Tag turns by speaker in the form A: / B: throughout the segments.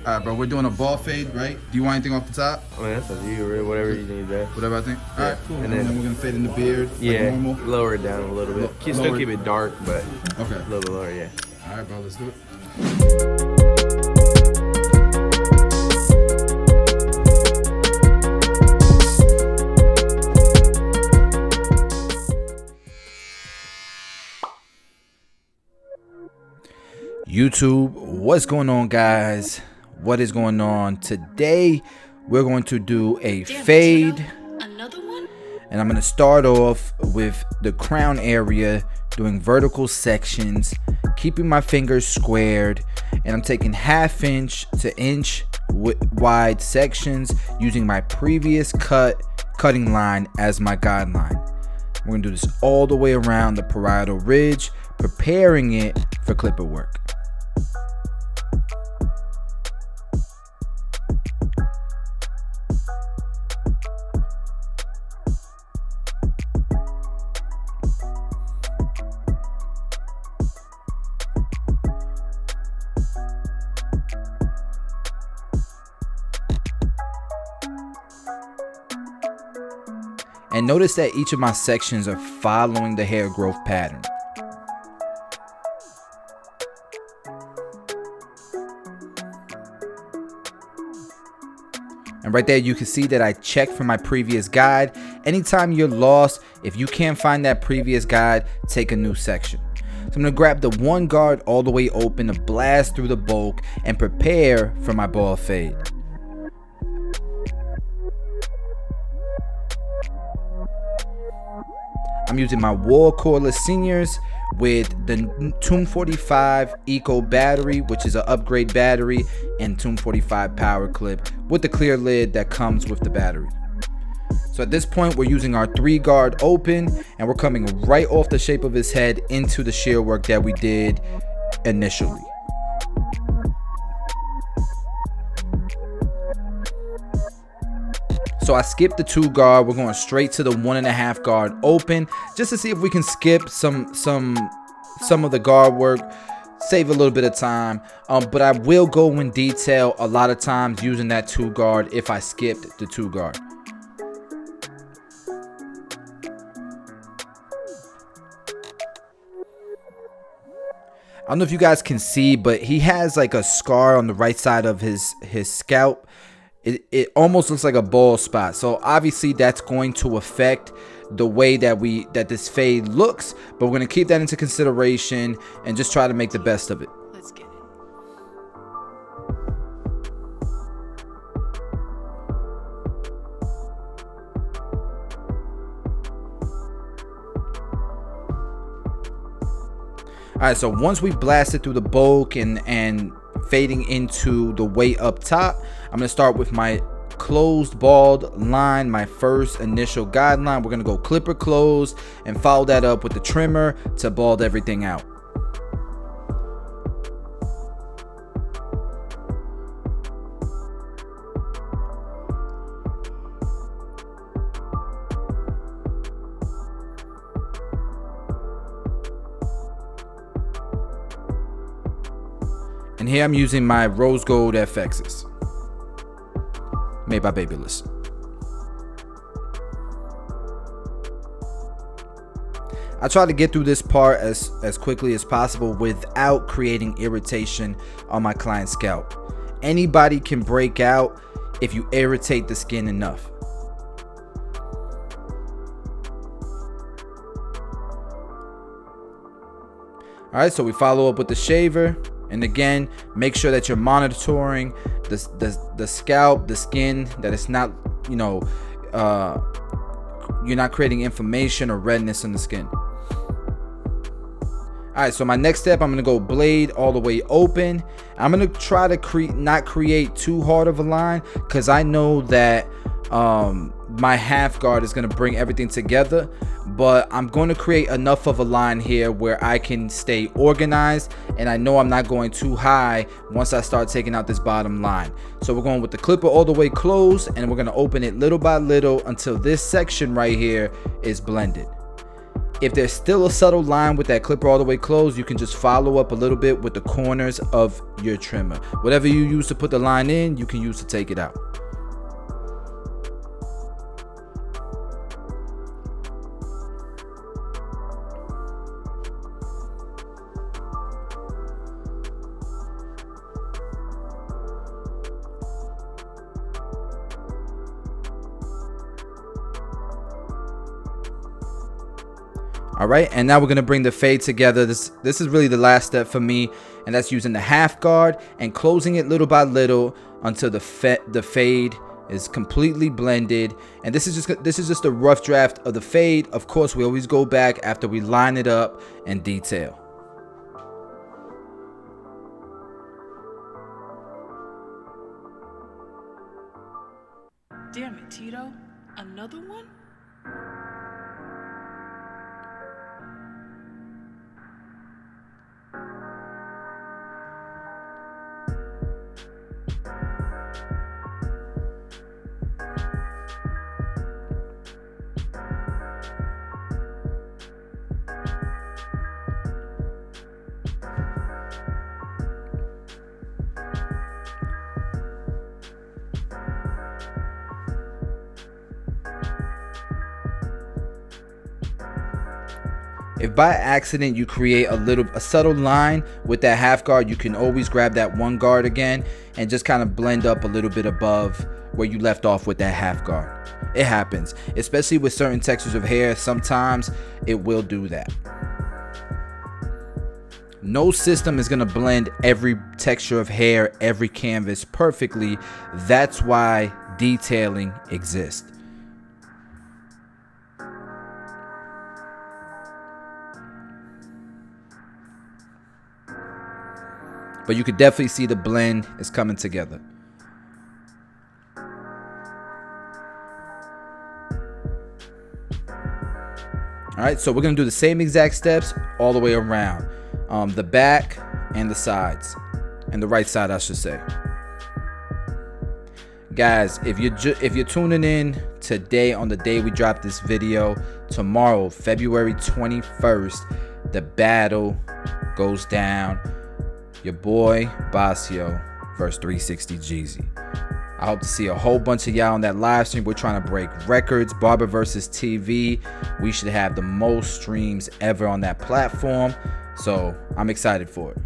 A: All right, bro. We're doing a ball fade, right? Do you want anything off the top?
B: I mean, that's up to you, really. Whatever you need, bro.
A: Whatever I think. All right, cool.
B: And
A: And
B: then
A: then we're gonna fade in the beard,
B: yeah,
A: like normal.
B: lower it down a little bit. Still keep it dark, but
A: Okay.
B: a little bit lower, yeah.
A: All right, bro. Let's do it.
C: YouTube, what's going on, guys? What is going on? Today we're going to do a fade,
D: Another one?
C: and I'm going to start off with the crown area, doing vertical sections, keeping my fingers squared, and I'm taking 1/2 inch to inch wide sections using my previous cutting line as my guideline. We're going to do this all the way around the parietal ridge, preparing it for clipper work. And notice that each of my sections are following the hair growth pattern. And right there, you can see that I checked from my previous guide. Anytime you're lost, if you can't find that previous guide, take a new section. So I'm gonna grab the one guard all the way open to blast through the bulk and prepare for my ball fade. I'm using my wall cordless seniors with the Tomb 45 Eco battery, which is an upgrade battery, and Tomb 45 power clip with the clear lid that comes with the battery. So at this point, we're using our 3-guard open, and we're coming right off the shape of his head into the shear work that we did initially. So I skipped the 2-guard. We're going straight to the 1.5 guard open, just to see if we can skip some of the guard work, save a little bit of time. But I will go in detail a lot of times using that 2-guard if I skipped the 2-guard. I don't know if you guys can see, but he has like a scar on the right side of his scalp. It almost looks like a bald spot, so obviously that's going to affect the way that this fade looks, but we're going to keep that into consideration and just try to make the best of it.
D: Let's get it.
C: Alright, so once we blast it through the bulk and fading into the way up top, I'm going to start with my closed bald line, my first initial guideline. We're going to go clipper closed and follow that up with the trimmer to bald everything out. And here I'm using my rose gold FXs made by Babyliss. I try to get through this part as quickly as possible without creating irritation on my client's scalp. Anybody can break out if you irritate the skin enough. Alright, so we follow up with the shaver. And again, make sure that you're monitoring the scalp, the skin, that it's not, you're not creating inflammation or redness in the skin. Alright, so my next step, I'm going to go blade all the way open. I'm going to try to not create too hard of a line, because I know that my 1/2 guard is going to bring everything together, but I'm going to create enough of a line here where I can stay organized, and I know I'm not going too high once I start taking out this bottom line. So we're going with the clipper all the way closed, and we're going to open it little by little until this section right here is blended. If there's still a subtle line with that clipper all the way closed, you can just follow up a little bit with the corners of your trimmer. Whatever you use to put the line in, you can use to take it out. All right, and now we're gonna bring the fade together. This is really the last step for me, and that's using the half guard and closing it little by little until the fade is completely blended. And this is just a rough draft of the fade. Of course, we always go back after we line it up and detail.
D: Damn it, Tito. Another one?
C: If by accident you create a subtle line with that half guard, you can always grab that one guard again and just kind of blend up a little bit above where you left off with that half guard. It happens, especially with certain textures of hair. Sometimes it will do that. No system is going to blend every texture of hair, every canvas perfectly. That's why detailing exists. But you could definitely see the blend is coming together. All right, so we're gonna do the same exact steps all the way around, the back and the sides, and the right side, I should say. Guys, if you're tuning in today on the day we dropped this video, tomorrow, February 21st, the battle goes down. Your boy Basio versus 360 Jeezy. I hope to see a whole bunch of y'all on that live stream. We're trying to break records. Barber versus TV. We should have the most streams ever on that platform. So I'm excited for it.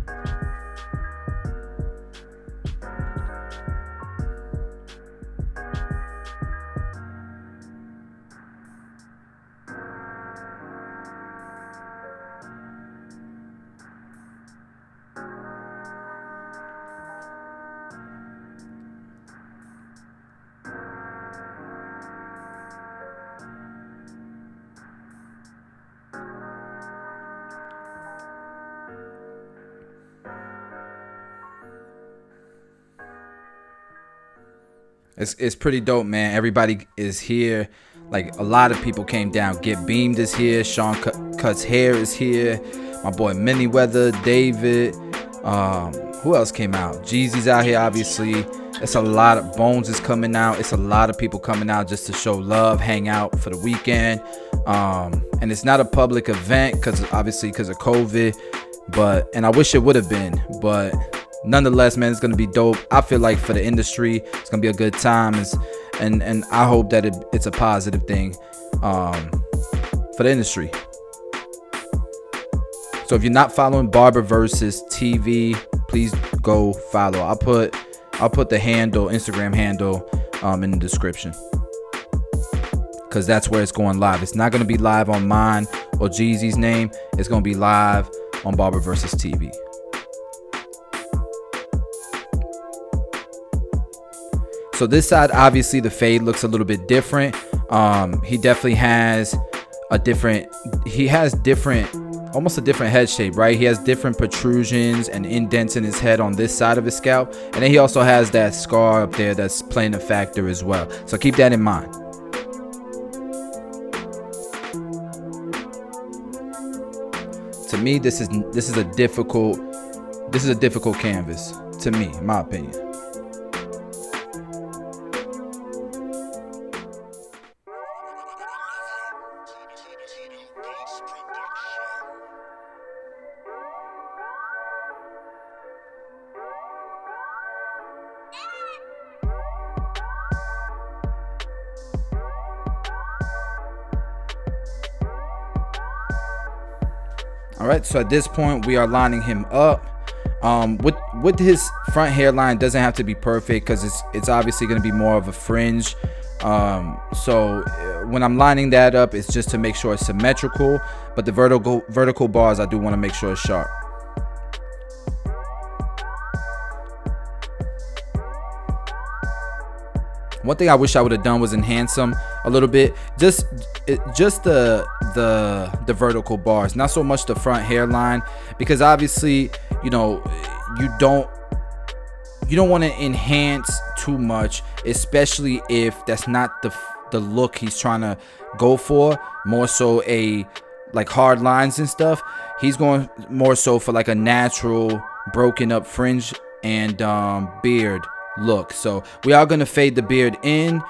C: It's pretty dope, man. Everybody is here. Like, a lot of people came down. Get Beamed is here. Sean Cuts Hair is here. My boy Manyweather, David. Who else came out? Jeezy's out here, obviously. It's a lot of Bones is coming out. It's a lot of people coming out just to show love, hang out for the weekend. And it's not a public event because of COVID. And I wish it would have been, but nonetheless, man, it's gonna be dope. I feel like for the industry, it's gonna be a good time, and I hope that it's a positive thing for the industry. So if you're not following Barber versus TV, please go follow. I'll put the Instagram handle in the description, because that's where it's going live. It's not gonna be live on mine or Jeezy's name. It's gonna be live on Barber versus TV. So this side, obviously the fade looks a little bit different. He definitely has almost a different head shape, right? He has different protrusions and indents in his head on this side of his scalp. And then he also has that scar up there that's playing a factor as well. So keep that in mind. To me, this is a difficult canvas, to me, in my opinion. All right, so at this point we are lining him up. With his front hairline, doesn't have to be perfect because it's obviously going to be more of a fringe. So when I'm lining that up, it's just to make sure it's symmetrical, but the vertical bars I do want to make sure it's sharp. One thing I wish I would have done was enhance them a little bit. Just the vertical bars, not so much the front hairline, because obviously, you know, you don't want to enhance too much, especially if that's not the look he's trying to go for. More so a like hard lines and stuff. He's going more so for like a natural broken up fringe and beard look. So we are going to fade the beard in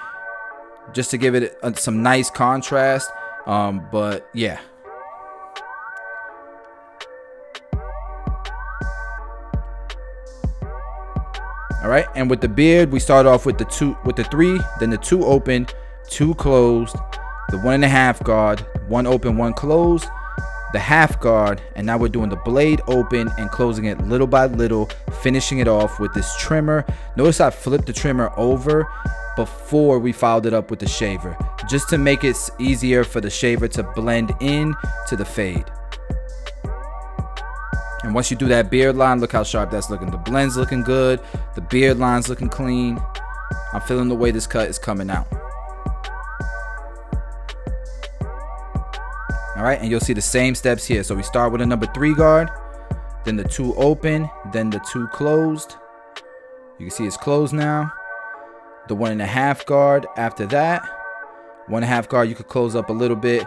C: just to give it some nice contrast. But yeah. All right, and with the beard, we start off with the 3, then the 2 open, 2 closed, the 1.5 guard, 1 open, 1 closed, the half guard, and now we're doing the blade open and closing it little by little, finishing it off with this trimmer. Notice I flipped the trimmer over before we fouled it up with the shaver, just to make it easier for the shaver to blend in to the fade. And once you do that beard line, look how sharp that's looking. The blend's looking good, the beard line's looking clean. I'm feeling the way this cut is coming out. All right, and you'll see the same steps here. So we start with a number 3 guard, then the 2 open, then the 2 closed. You can see it's closed now. The 1.5 guard after that. 1.5 guard, you could close up a little bit,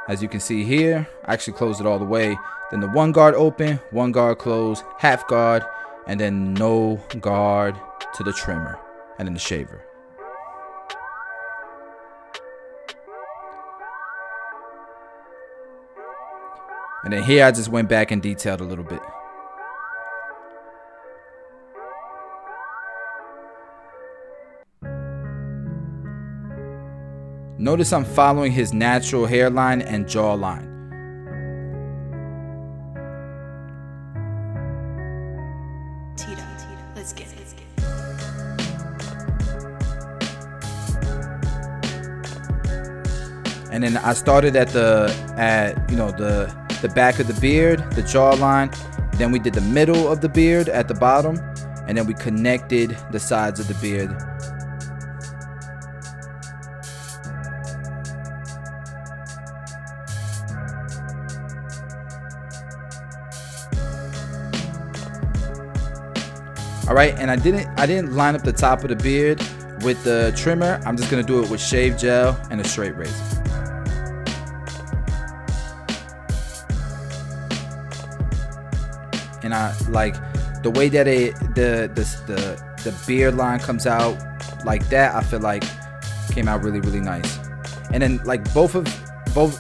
C: as you can see here. I actually closed it all the way. Then the 1 guard open, 1 guard close, half guard, and then no guard to the trimmer, and then the shaver. And then here I just went back and detailed a little bit. Notice I'm following his natural hairline and jawline.
D: Let's get it.
C: And then I started at the back of the beard, the jawline. Then we did the middle of the beard at the bottom, and then we connected the sides of the beard. All right, and I didn't line up the top of the beard with the trimmer. I'm just gonna do it with shave gel and a straight razor. And I like the way that the beard line comes out like that. I feel like came out really, really nice. And then like both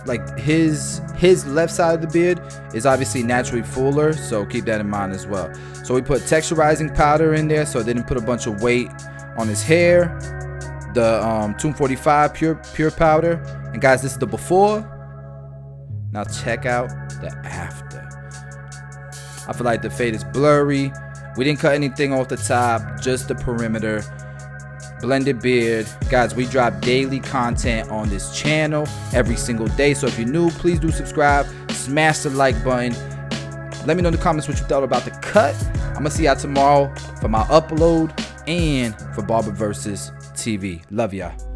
C: like his left side of the beard is obviously naturally fuller, so keep that in mind as well. So we put texturizing powder in there so it didn't put a bunch of weight on his hair. The 245 pure powder. And guys, this is the before. Now check out the after. I feel like the fade is blurry. We didn't cut anything off the top, just the perimeter. Blended beard. Guys, we drop daily content on this channel every single day. So if you're new, please do subscribe. Smash the like button. Let me know in the comments what you thought about the cut. I'm going to see y'all tomorrow for my upload and for Barber versus TV. Love y'all.